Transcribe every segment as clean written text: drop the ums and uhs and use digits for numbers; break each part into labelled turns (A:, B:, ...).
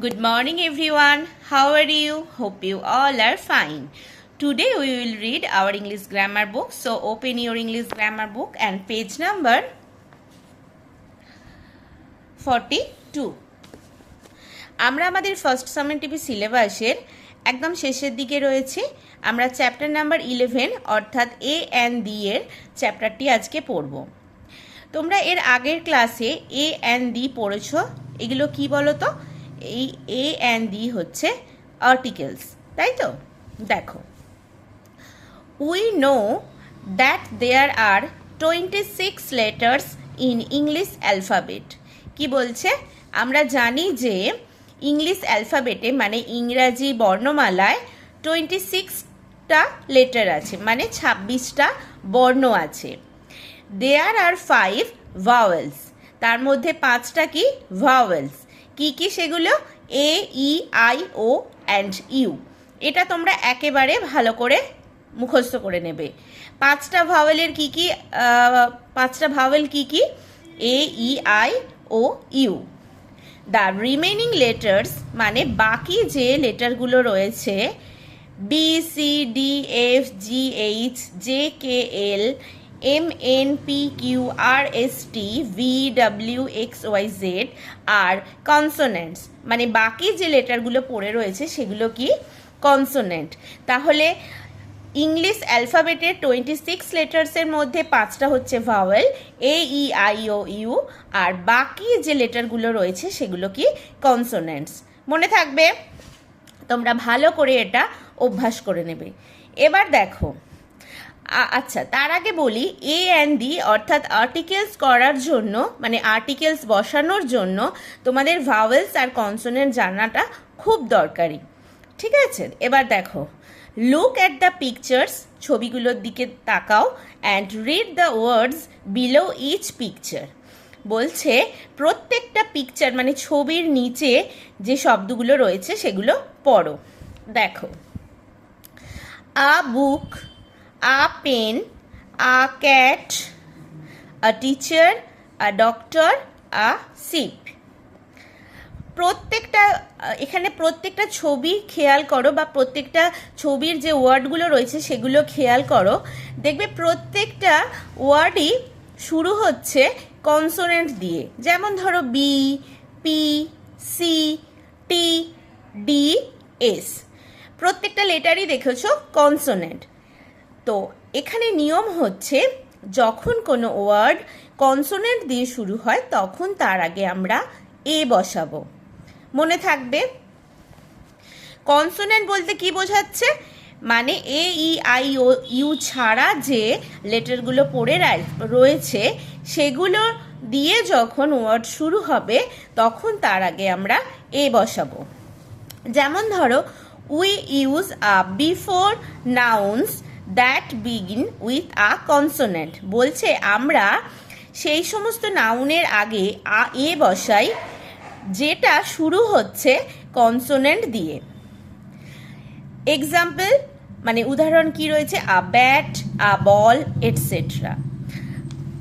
A: Good morning everyone. How are you? Hope you all are fine. Today we will read our English grammar book. So open your English grammar book and page number 42. আমরা আমাদের first সামেন্টিভ সিলেবাসের একদম শেষের দিকে রয়েছে। আমরা chapter number 11 অর্থাৎ এ and D এর চ্যাপ্টারটি আজকে পড়ব। তোমরা এর আগের ক্লাসে এ অ্যান্ড ডি পড়েছ। এগুলো কি বলো তো? এই এ অ্যান্ড ডি হচ্ছে আর্টিকেলস, তাই তো? দেখো, we know that there are 26 letters in English alphabet. কি বলছে? আমরা জানি যে ইংলিশ অ্যালফাবেটে মানে ইংরাজি বর্ণমালায় 26টা লেটার আছে, মানে 26টা বর্ণ আছে। দেয়ার আর 5 ভাওয়েলস, তার মধ্যে 5টা কি ভাওয়েলস। কি কি সেগুলো? এ, E, I, O and you. এটা তোমরা একেবারে ভালো করে মুখস্থ করে নেবে। 5টা ভাওয়েলের কি কি? 5টা ভাওয়েল কি কি? A, E, I, O, U. The remaining letters মানে বাকি যে লেটারগুলো রয়েছে, B, C, D, F, G, H, J, K, L, M, N, P, Q, R, S, T, V, W, X, Y, Z আর কনসোনেন্টস মানে বাকি যে লেটারগুলো পড়ে রয়েছে সেগুলো কি? কনসোনেন্ট। তাহলে ইংলিশ অ্যালফাবেটের 26 লেটার্সের মধ্যে 5টা হচ্ছে vowel, A, E, I, O, U, আর বাকি যে লেটারগুলো রয়েছে সেগুলো কি? কনসোনেন্টস। মনে থাকবে, তোমরা ভালো করে এটা অভ্যাস করে নেবে। এবার দেখো, আচ্ছা তার আগে বলি, এ অ্যান্ড ডি অর্থাৎ আর্টিকেলস করার জন্য মানে আর্টিকেলস বসানোর জন্য তোমাদের ভাওয়েলস আর কনসোনেন্ট জানাটা খুব দরকারি, ঠিক আছে? এবার দেখো, লুক অ্যাট দ্য পিকচার্স, ছবিগুলোর দিকে তাকাও, and read the words below each picture. বলছে প্রত্যেকটা পিকচার মানে ছবির নিচে যে শব্দগুলো রয়েছে সেগুলো পড়ো। দেখো, আ বুক, a pen, a cat, a teacher, a doctor, a sheep। প্রত্যেকটা এখানে প্রত্যেকটা ছবি খেয়াল করো বা প্রত্যেকটা ছবির যে ওয়ার্ডগুলো রয়েছে সেগুলো খেয়াল করো। দেখবে প্রত্যেকটা ওয়ার্ডই শুরু হচ্ছে কনসোনেন্ট দিয়ে। যেমন ধরো বি, পি, সি, টি, ডি, এস, প্রত্যেকটা লেটারই দেখেছো কনসোনেন্ট। তো এখানে নিয়ম হচ্ছে যখন কোনো ওয়ার্ড কনসোনেন্ট দিয়ে শুরু হয় তখন তার আগে আমরা এ বসাবো। মনে থাকবে, কনসোনেন্ট বলতে কি বোঝাচ্ছে? মানে এ, ই, আই, ও, ইউ ছাড়া যে লেটারগুলো পড়ে রয়েছে সেগুলো দিয়ে যখন ওয়ার্ড শুরু হবে তখন তার আগে আমরা এ বসাবো। যেমন ধরো, we use a before nouns that begin with a consonant. বলছে আমরা সেই সমস্ত নাউনের আগে এ বসাই যেটা শুরু হচ্ছে কনসোনেন্ট দিয়ে। এক্সাম্পল মানে উদাহরণ কি রয়েছে? আ ব্যাট, আ বল, এটসেট্রা।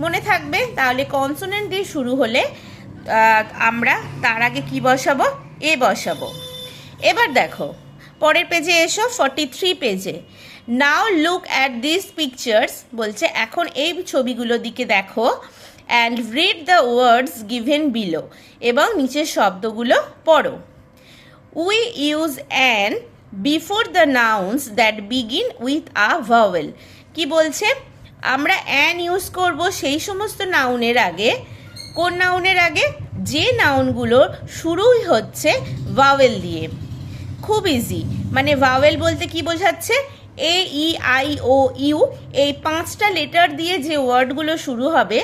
A: মনে থাকবে, তাহলে কনসোনেন্ট দিয়ে শুরু হলে আমরা তার আগে কি বসাবো? এ বসাবো। এবার দেখো, পরের পেজে এসো, 43 পেজে। নাও লুক অ্যাট দিস পিকচার্স, বলছে এখন এই ছবিগুলোর দিকে দেখো, and read the words given below, এবং নিচের শব্দগুলো পড়ো। We use an before the nouns that begin with a vowel. কি বলছে? আমরা অ্যান ইউজ করব সেই সমস্ত নাউনের আগে। কোন নাউনের আগে? যে নাউনগুলো শুরুই হচ্ছে ভাওয়েল দিয়ে। খুব ইজি, মানে ভাওয়েল বলতে কি বোঝাচ্ছে? এ, ই, আই, ও, ইউ, এই 5টা লেটার দিয়ে যে ওয়ার্ডগুলো শুরু হবে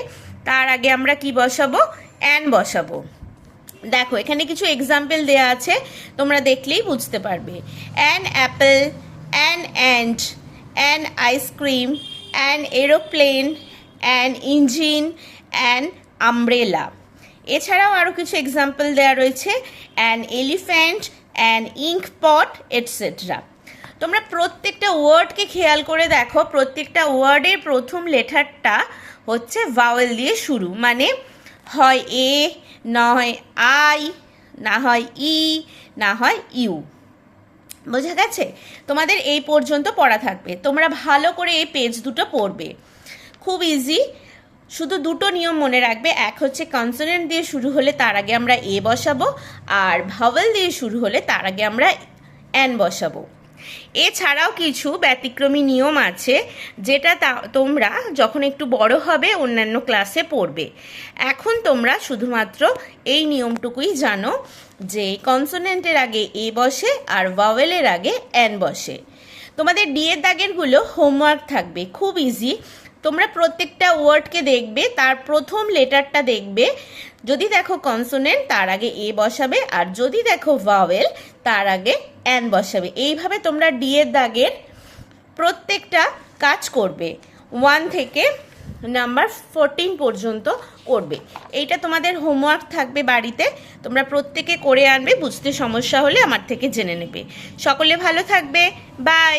A: তার আগে আমরা কি বসাবো? অ্যান বসাবো। দেখো, এখানে কিছু এক্সাম্পল দেওয়া আছে, তোমরা দেখলেই বুঝতে পারবে। An Apple, an ant, an ice cream, an aeroplane, an engine, an umbrella. এছাড়াও আরও কিছু এক্সাম্পল দেওয়া রয়েছে, an elephant, an ink pot, etcetera. তোমরা প্রত্যেকটা ওয়ার্ডকে খেয়াল করে দেখো, প্রত্যেকটা ওয়ার্ডের প্রথম লেটারটা হচ্ছে ভাওয়েল দিয়ে শুরু, মানে হয় এ, নয় আই, না হয় ই, না হয় ইউ। বোঝা গেছে? তোমাদের এই পর্যন্ত পড়া থাকবে, তোমরা ভালো করে এই পেজ দুটো পড়বে, খুব ইজি। শুধু দুটো নিয়ম মনে রাখবে, এক হচ্ছে কনসোনেন্ট দিয়ে শুরু হলে তার আগে আমরা এ বসাবো, আর ভাওয়েল দিয়ে শুরু হলে তার আগে আমরা অ্যান বসাবো। এছাড়াও কিছু ব্যতিক্রমী নিয়ম আছে যেটা তোমরা যখন একটু বড় হবে অন্যান্য ক্লাসে পড়বে। এখন তোমরা শুধুমাত্র এই নিয়মটুকুই জানো যে কনসোনেন্টের আগে এ বসে আর ভাওয়েলের আগে অ্যান বসে। তোমাদের ডি এর দাগেরগুলো হোমওয়ার্ক থাকবে, খুব ইজি। তোমরা প্রত্যেকটা ওয়ার্ডকে দেখবে, তার প্রথম লেটারটা দেখবে, যদি দেখো কনসোনেন্ট তার আগে এ বসাবে, আর যদি দেখো ভাওয়েল তার আগে অ্যান বসাবে। এইভাবে তোমরা ডি এর দাগের প্রত্যেকটা কাজ করবে, 1 থেকে নাম্বার 14 পর্যন্ত করবে। এইটা তোমাদের হোমওয়ার্ক থাকবে বাড়িতে, তোমরা প্রত্যেকে করে আনবে, বুঝতে সমস্যা হলে আমার থেকে জেনে নেবে। সকলে ভালো থাকবে, বাই।